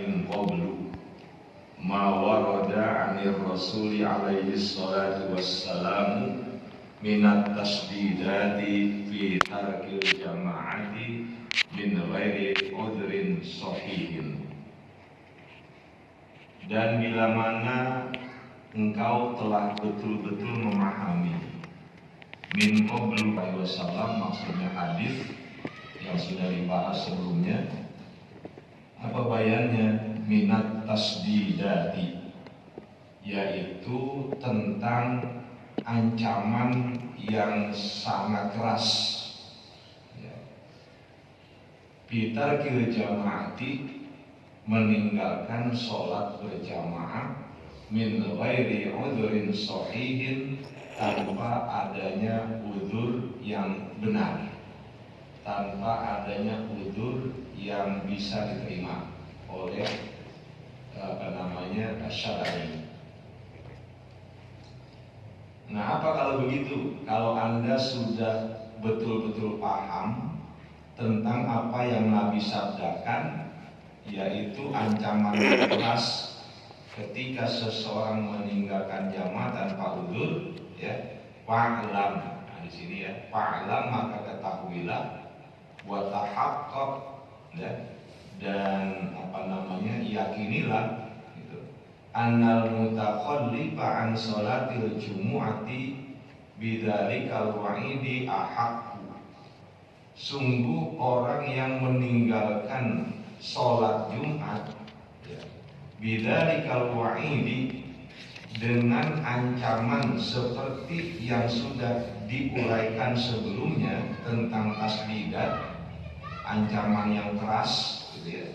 min qablu ma warada 'anir rasuli alaihi salatu wassalamu minat tasdidati fi tarkil jama'ati min ghairi udhrin sahihin. Dan bila mana engkau telah betul-betul memahami min qablu wasallam, maksudnya hadis yang sudah dibahas sebelumnya. Apa bayannya? Minat tasdidati, yaitu tentang ancaman yang sangat keras. Bitarkil jamaati, meninggalkan sholat berjamaah min ghairi udhrin sahihin, tanpa adanya udzur yang benar, tanpa adanya udzur yang bisa diterima oleh syar'i. Nah, apa kalau begitu? Kalau Anda sudah betul-betul paham tentang apa yang Nabi sabdakan, yaitu ancaman keras ketika seseorang meninggalkan jamaah tanpa udzur, ya, fa'lam. Nah, di sini ya, fa'lam, maka ketahuilah, wa tahaqqaq, ya, dan yakinilah gitu, annal mutakhallifa an sholatil jumu'ati bidzalikal wa'idi ahaqqu. Sungguh orang yang meninggalkan sholat Jumat, ya, bidzalikal wa'idi, dengan ancaman seperti yang sudah diuraikan sebelumnya tentang tasdidat, ancaman yang keras, gitu ya.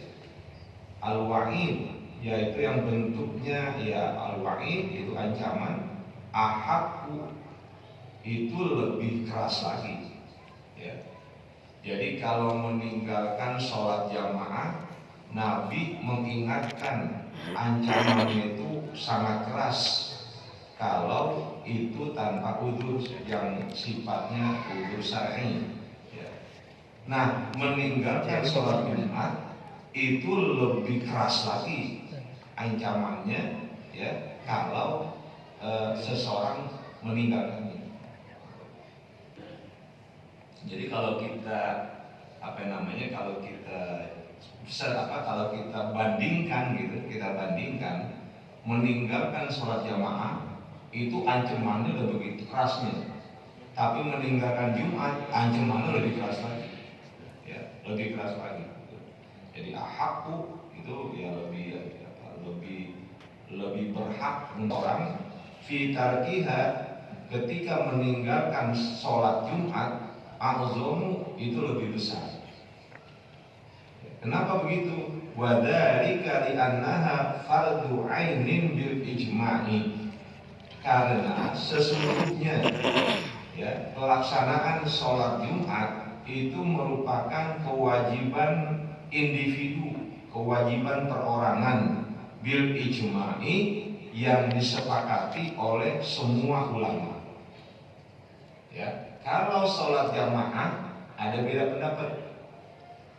Al-wa'id, yaitu yang bentuknya ya al-wa'id, itu ancaman. Ahaku, itu lebih keras lagi, ya. Jadi kalau meninggalkan sholat jamaah, Nabi mengingatkan ancamannya itu sangat keras kalau itu tanpa udzur yang sifatnya udzur syar'i, ya. Nah, meninggalkan sholat Jumat itu lebih keras lagi ancamannya, ya, kalau seseorang meninggalkannya. Jadi kalau kita kalau kita bandingkan gitu, meninggalkan sholat jamaah itu ancamannya udah begitu kerasnya, tapi meninggalkan Jumat ancamannya lebih keras lagi, ya, lebih keras lagi. Jadi ahakku itu ya lebih berhak untuk orang fitarkiha, ketika meninggalkan sholat Jumat, a'zomu, itu lebih besar. Kenapa begitu? Wadzalika li'annaha fardu 'ainin bil ijma'i, karena sesungguhnya, ya, pelaksanaan sholat Jumat itu merupakan kewajiban individu, kewajiban perorangan, bil ijma'i, yang disepakati oleh semua ulama. Ya, kalau sholat jamaah ada beda pendapat,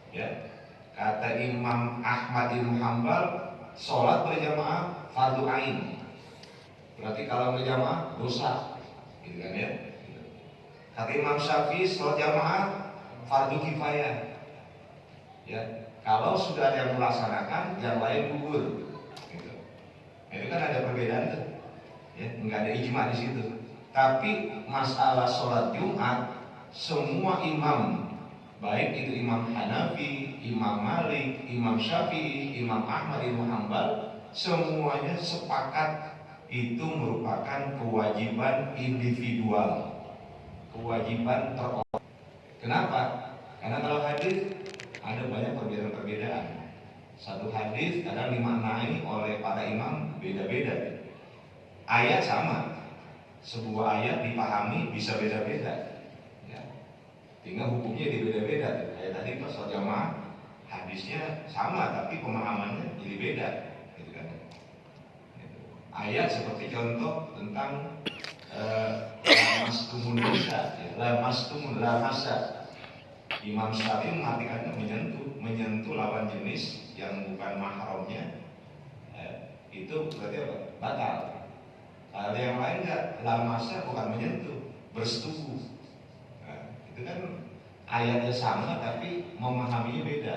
ya. Kata Imam Ahmad bin Hanbal, sholat berjamaah fardu ain, berarti kalau berjamaah dosa, gitu kan ya. Kata Imam Syafi'i, sholat jamaah fardu kifayah, ya. Kalau sudah ada yang melaksanakan, yang lain gugur, gitu. Itu kan ada perbedaan tuh, ya, nggak ada ijma di situ. Tapi masalah sholat Jumat, semua imam, baik itu Imam Hanafi, Imam Malik, Imam Syafi'i, Imam Ahmad bin Hanbal, semuanya sepakat itu merupakan kewajiban individual, kewajiban perorangan. Kenapa? Karena kalau hadis ada banyak perbedaan-perbedaan. Satu hadis kadang dimaknai oleh para imam beda-beda. Ayat sama, sebuah ayat dipahami bisa beda-beda, ya. Tinggal hukumnya beda-beda. Kayak tadi pas sholat jamaah, hadisnya sama tapi pemahamannya jadi beda, gitu kan. Ayat seperti contoh tentang lamastumun nisa, lamastumun lamasa. Imam Syafi'i mengartikannya menyentuh lawan jenis yang bukan mahramnya, itu berarti apa? Batal. Kalau yang lain enggak, lamasa bukan menyentuh, bersetubuh. Nah, itu kan ayatnya sama tapi memahaminya beda.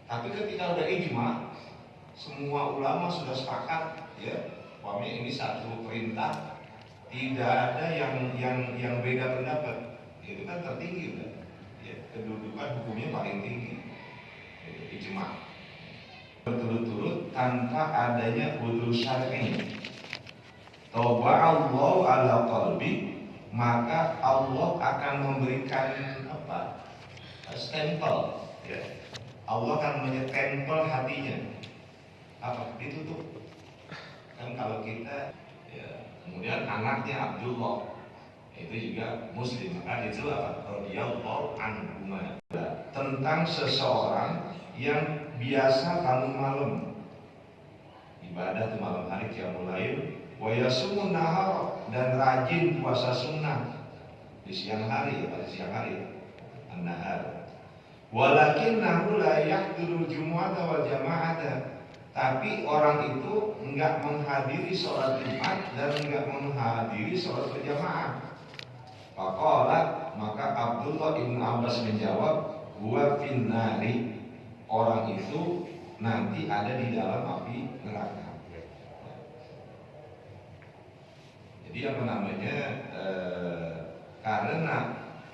Tapi ketika udah ijma, semua ulama sudah sepakat, ya, pokoknya ini satu perintah, tidak ada yang beda pendapat. Itu kan tertinggi udah, ya, kedudukan hukumnya paling tinggi, ijma. Berturut-turut tanpa adanya udzur syar'i. Taba'allahu ala qalbi, maka Allah akan memberikan apa? Stempel, ya. Allah akan menyetempel hatinya. Apa? Ditutup. Kan kalau kita, ya, kemudian anaknya Abdullah itu juga muslim, maka itu apa? Radhiyallahu anhuma. Tentang seseorang yang biasa bangun malam, ibadah di malam hari qiyamul lail, wa yasumun nahar, dan rajin puasa sunnah di siang hari, pada siang hari, an-nahar. Walakinnahu la yahdurul jumu'ata wal jama'ata, tapi orang itu enggak menghadiri sholat Jumat dan enggak menghadiri sholat berjamaah. Faqala, maka Abdullah bin Abbas menjawab, huwa finnari, orang itu nanti ada di dalam api neraka. Jadi apa namanya, karena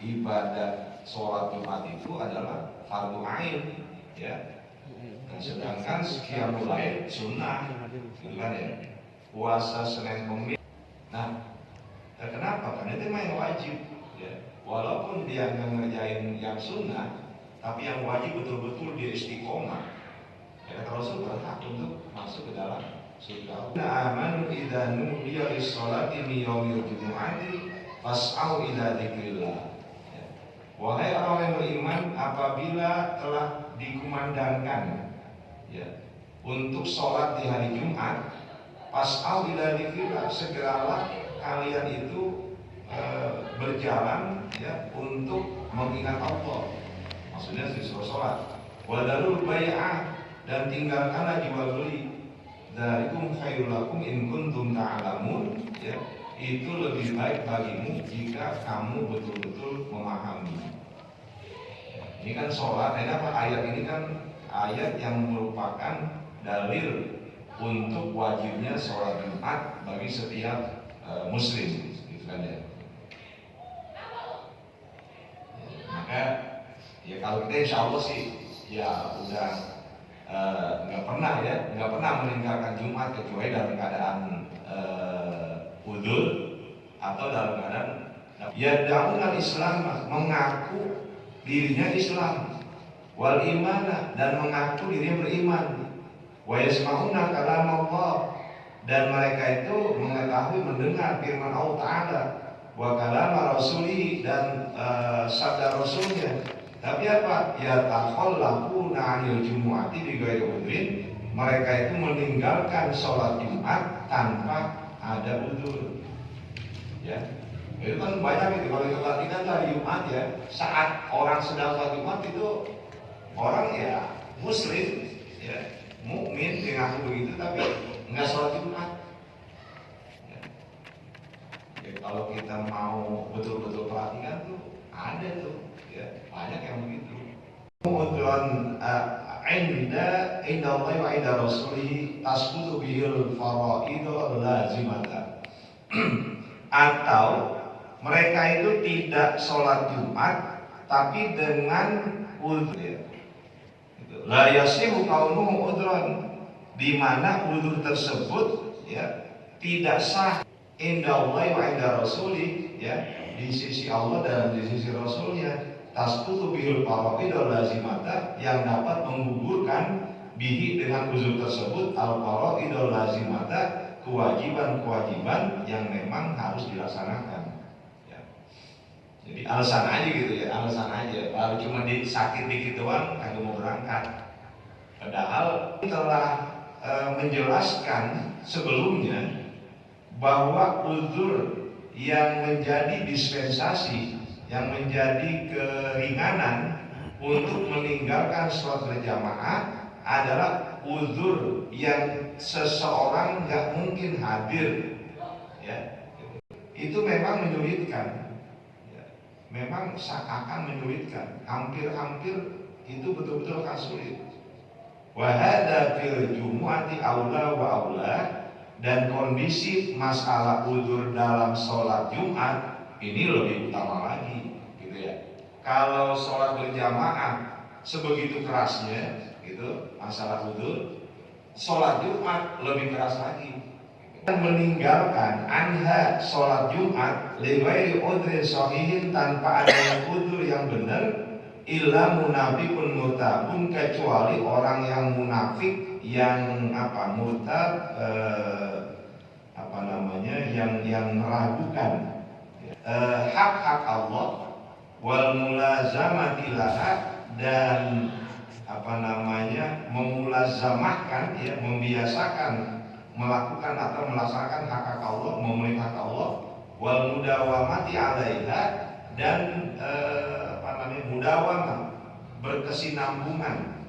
ibadah sholat Jumat itu adalah fardu ain, ya. Nah, sedangkan qiyamul lail sunnah, gitu kan ya. Puasa Senin Kemis. Nah, kenapa? Karena itu memang wajib, ya. Walaupun dia ngerjain yang sunnah, tapi yang wajib betul-betul dia istiqomah. Ya, kata Rasul berhak untuk masuk ke dalam surga. Amanu idza nudiya lis-sholati min yaumil jumu'ati fas'au ila dzikrillah. Ya. Wahai orang yang beriman, apabila telah dikumandangkan, ya, untuk sholat di hari Jumat, fas'au ila dzikrillah, segeralah kalian itu berjalan, ya, untuk mengingat Allah. Maksudnya disuruh sholat. Wadarul bai'ah, dan tinggalkanlah jual beli. Dzalikum khairul lakum in kuntum ta'lamun, ya, itu lebih baik bagimu jika kamu betul-betul memahami. Ini kan sholat, ini apa, ayat ini kan ayat yang merupakan dalil untuk wajibnya sholat Jumat bagi setiap muslim, gitu kan ya. Maka ya kalau kita insya Allah sih ya udah nggak pernah meninggalkan Jumat kecuali dalam keadaan udzur atau dalam keadaan ya dalam Islam, mengaku dirinya Islam, wal imana, dan mengaku dirinya beriman, wa yasma'una kalam Allah, dan mereka itu mengetahui mendengar firman Allah Ta'ala, wa kalam Rasuli, dan sabda Rasulnya. Tapi apa? Ya takhallaquna 'anil jumu'ati bi ghairi udhrin, mereka itu meninggalkan sholat Jumat tanpa ada udzur. Ya. Itu kan banyak itu kalau kita perhatikan hari Jumat, ya, saat orang sedang sholat Jumat itu orang ya muslim, ya, mukmin dengan begitu tapi enggak sholat Jumat. Ya. Ya, kalau kita mau betul-betul perhatikan tuh ada tuh, ya, banyak yang begitu. Udron inda Allah wa inda Rasulih tasbutu bihil faraidu lazimata. Atau mereka itu tidak sholat Jumat tapi dengan udzur. La yasihu kaunuhu udron, di mana udzur tersebut, ya, tidak sah inda Allah wa inda Rasulih, ya, di sisi Allah dan di sisi Rasulnya. Tasbutu bihil faraidu lazimata, yang dapat menggugurkan bihi dengan udzur tersebut al faraidu lazimata, kewajiban-kewajiban yang memang harus dilaksanakan. Ya. Jadi alasan aja gitu, ya, alasan aja. Baru cuma sakit dikit doang, kagak mau berangkat. Padahal telah menjelaskan sebelumnya bahwa udzur yang menjadi dispensasi, yang menjadi keringanan untuk meninggalkan sholat berjamaah adalah uzur yang seseorang nggak mungkin hadir, ya, itu memang menyulitkan, ya, memang akan menyulitkan, hampir-hampir itu betul-betul akan sulit. Wahada fil jumu'ati aula wa aula, dan kondisi masalah uzur dalam sholat Jumat ini lebih utama lagi, gitu ya. Kalau sholat berjamaah sebegitu kerasnya, gitu, masalah uzur, sholat Jumat lebih keras lagi. Dan meninggalkan anha sholat Jumat liwairi udrin sahihin, tanpa adanya uzur yang benar, illa munafiqun murtabun, kecuali orang yang munafik, yang yang meragukan hak-hak Allah, wal mulazamati laha, dan memulazamahkan, ya, membiasakan melakukan atau melaksanakan hak-hak Allah, memenuhi hak Allah, wal mudawamati alaiha, dan mudawamah, berkesinambungan,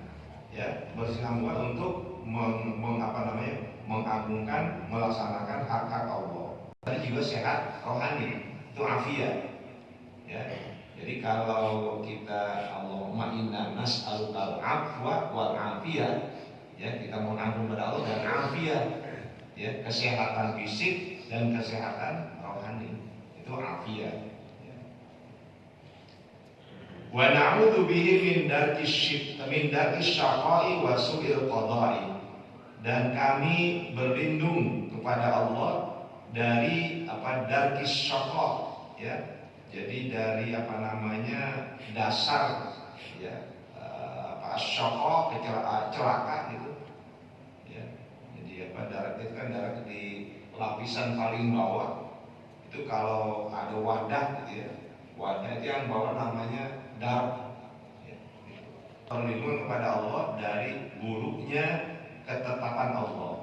ya, berkesinambungan untuk mengagungkan, melaksanakan hak-hak Allah. Tadi juga sehat rohani, itu afiat, ya. Jadi kalau kita Allahumma inna nas'alukal afwa wal afiyah, ya, kita mau agung kepada Allah dan afiyah, ya, kesehatan fisik dan kesehatan rohani, itu afiyah. Wa na'udzu bihi min darkis syaqai wa su'il qada'i, dan kami berlindung kepada Allah dari darkis syaqa, ya, jadi dari dasar, ya, syaqa, celaka gitu, ya. Jadi darat itu kan darat di lapisan paling bawah itu, kalau ada wadah gitu, ya, wadah itu yang bawah namanya darat, ya, gitu. Perlindungan kepada Allah dari buruknya ketetapan Allah.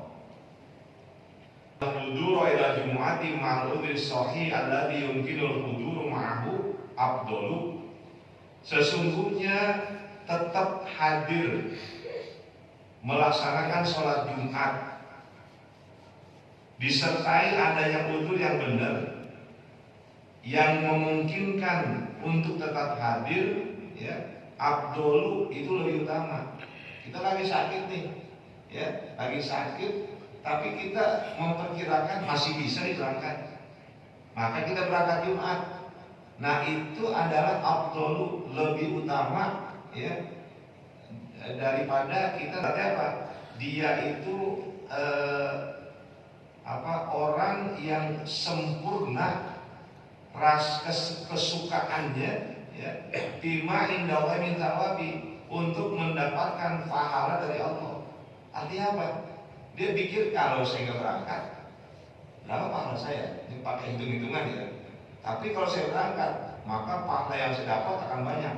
Huduru ila jumu'ati ma'rudhi sahih alladhi yumkinul huduru ma'ahu afdalu, sesungguhnya tetap hadir melaksanakan sholat Jumat disertai adanya udzur yang benar yang memungkinkan untuk tetap hadir, ya, afdalu, itu lebih utama. Kita lagi sakit nih, ya, lagi sakit, tapi kita memperkirakan masih bisa diberangkat, maka kita berangkat Jumat. Nah, itu adalah afdalu, lebih utama, ya, daripada kita dia itu orang yang sempurna kesukaannya, ya, bima indallahi min thawabi, untuk mendapatkan pahala dari Allah. Artinya apa? Dia pikir kalau saya nggak berangkat, berapa pahala saya? Ini pakai hitung-hitungan, ya. Tapi kalau saya berangkat, maka pahala yang saya dapat akan banyak.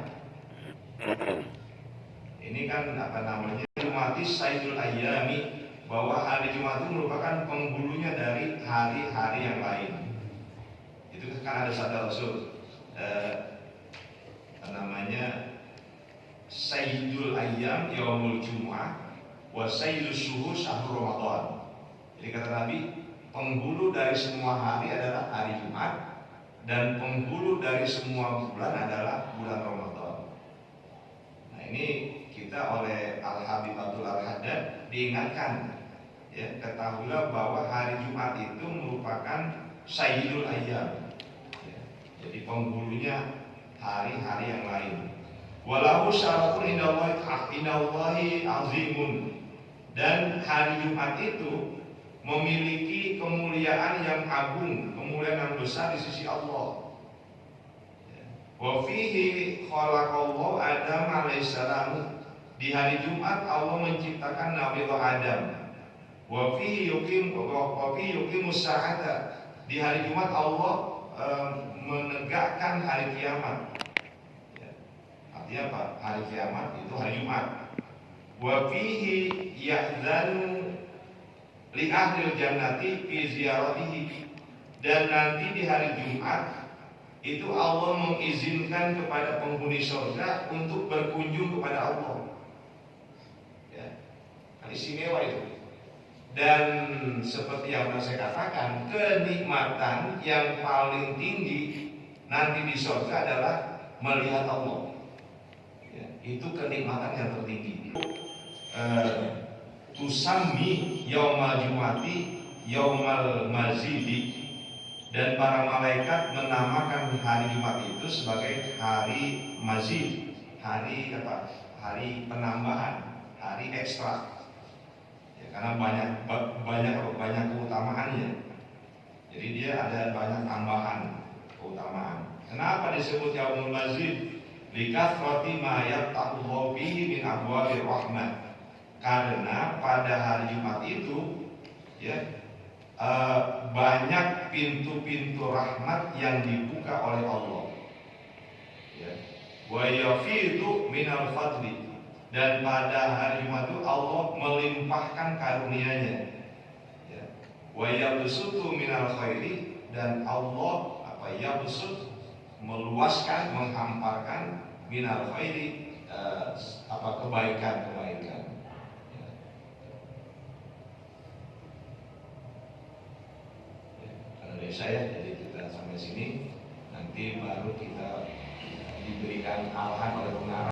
Ini kan Jumati Sayyidul Ayyami, bahwa hari Jumat itu merupakan penghulunya dari hari-hari yang lain. Itu kan ada sabda Rasul, Sayyidul Ayyam Yaumul Jumu'ah wa Sayyidus Syuhur Syahrul Ramadan. Jadi kata Nabi, penghulu dari semua hari adalah hari Jumat, dan penghulu dari semua bulan adalah bulan Ramadan. Nah, ini kita oleh Al-Habib Abdul Al-Haddad diingatkan, ya, ketahuilah bahwa hari Jumat itu merupakan Sayyidul Ayyam, ya, jadi penghulunya hari-hari yang lain. Walahu syarafun indallahi azimun, dan hari Jumat itu memiliki kemuliaan yang agung, kemuliaan yang besar di sisi Allah. Wa fihi khalaqallahu Adam alaihissalam, di hari Jumat Allah menciptakan Nabi Adam. Wa fihi yuqimus sa'ata, di hari Jumat Allah menegakkan hari kiamat. Artinya apa? Hari kiamat itu hari Jumat. Wa fihi ya'dzanu li ahlil jannati fi ziyaratihi, dan nanti di hari Jumat itu Allah mengizinkan kepada penghuni surga untuk berkunjung kepada Allah. Ya. istimewa itu. Dan seperti yang pernah saya katakan, kenikmatan yang paling tinggi nanti di surga adalah melihat Allah. Ya, itu kenikmatan yang tertinggi. Tusammi yaumal jumati yaumal mazidi, dan para malaikat menamakan hari Jumat itu sebagai hari mazid, hari apa? Hari penambahan, hari ekstra. Ya, karena banyak keutamaannya. Jadi dia ada banyak tambahan keutamaan. Kenapa disebut yaumul mazid? Likathrati ma yaftahu bihi min abwabir rahmat. Karena pada hari Jumat itu ya banyak pintu-pintu rahmat yang dibuka oleh Allah. Ya. Wa yafidu minal fadli, dan pada hari Jumat itu Allah melimpahkan karunia-Nya. Ya. Wa yabsutu minal khairi, dan Allah yabsut meluaskan, menghamparkan minal khairi kebaikan-kebaikan. Dari saya, jadi kita sampai sini, nanti baru kita diberikan arahan oleh pengarah.